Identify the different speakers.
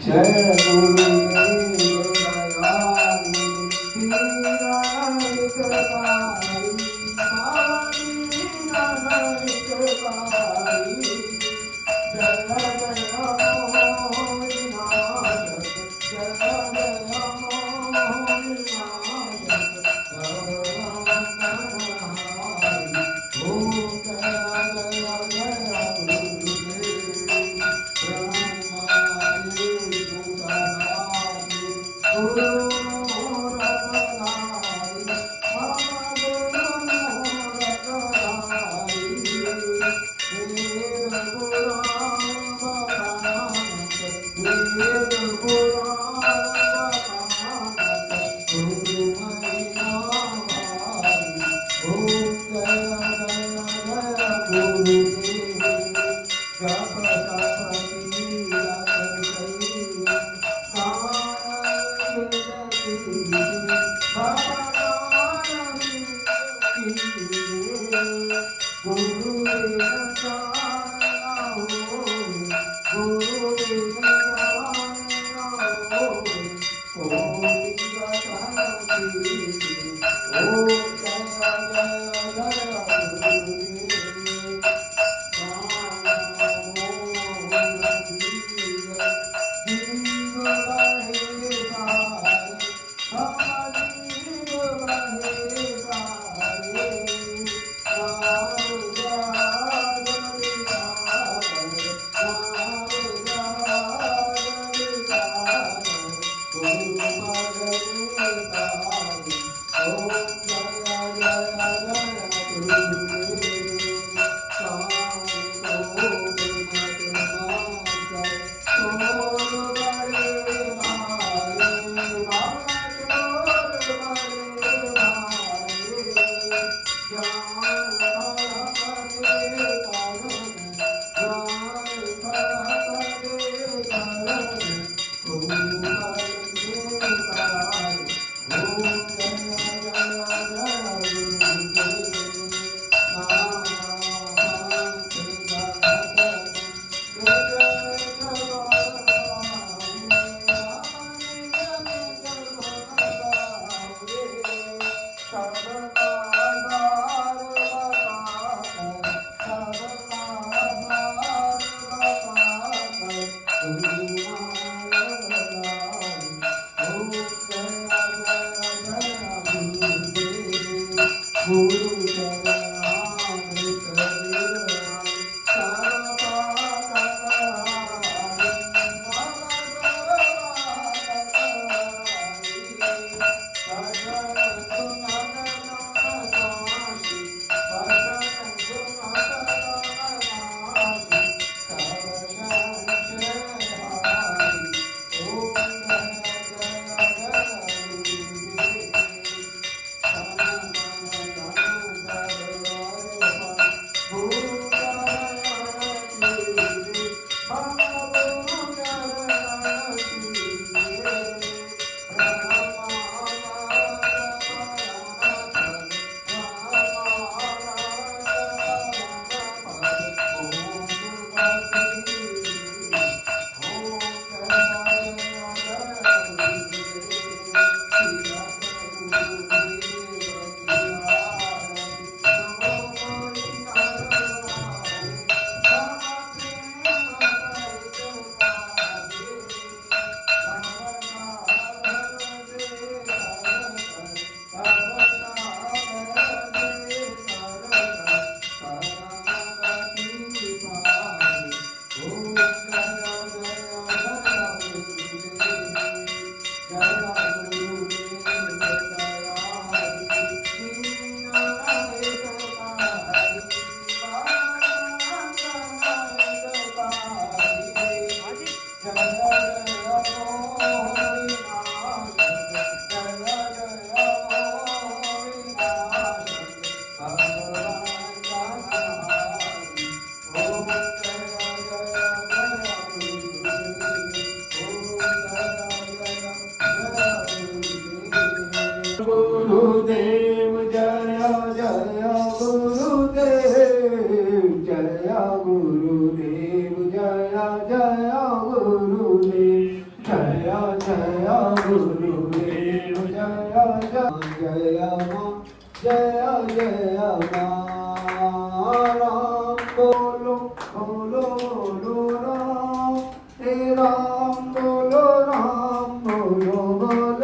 Speaker 1: जय गुरुदेव दयालु दीनानायक कारी बाबा दीनानायक कारी जय जय नमो विनाशक जय जय नमो विनाशक सर्वमंगलहारी ओम जय जय जय गुरुदेव ब्रह्मादि भूतनादि गुरु रत्नादि मम गुरु रत्नादि वेद पुराण बतानक वेद पुराण बतानक गुरु महिमा भारी ओम जय जय गुरुदेव जप तपति गुरुदेव जय जय गुरुदेव जय गुरुदेव जय जय गुरुदेव जय जय राम बोलो बोलो बोलो राम हे राम बोलो बोलो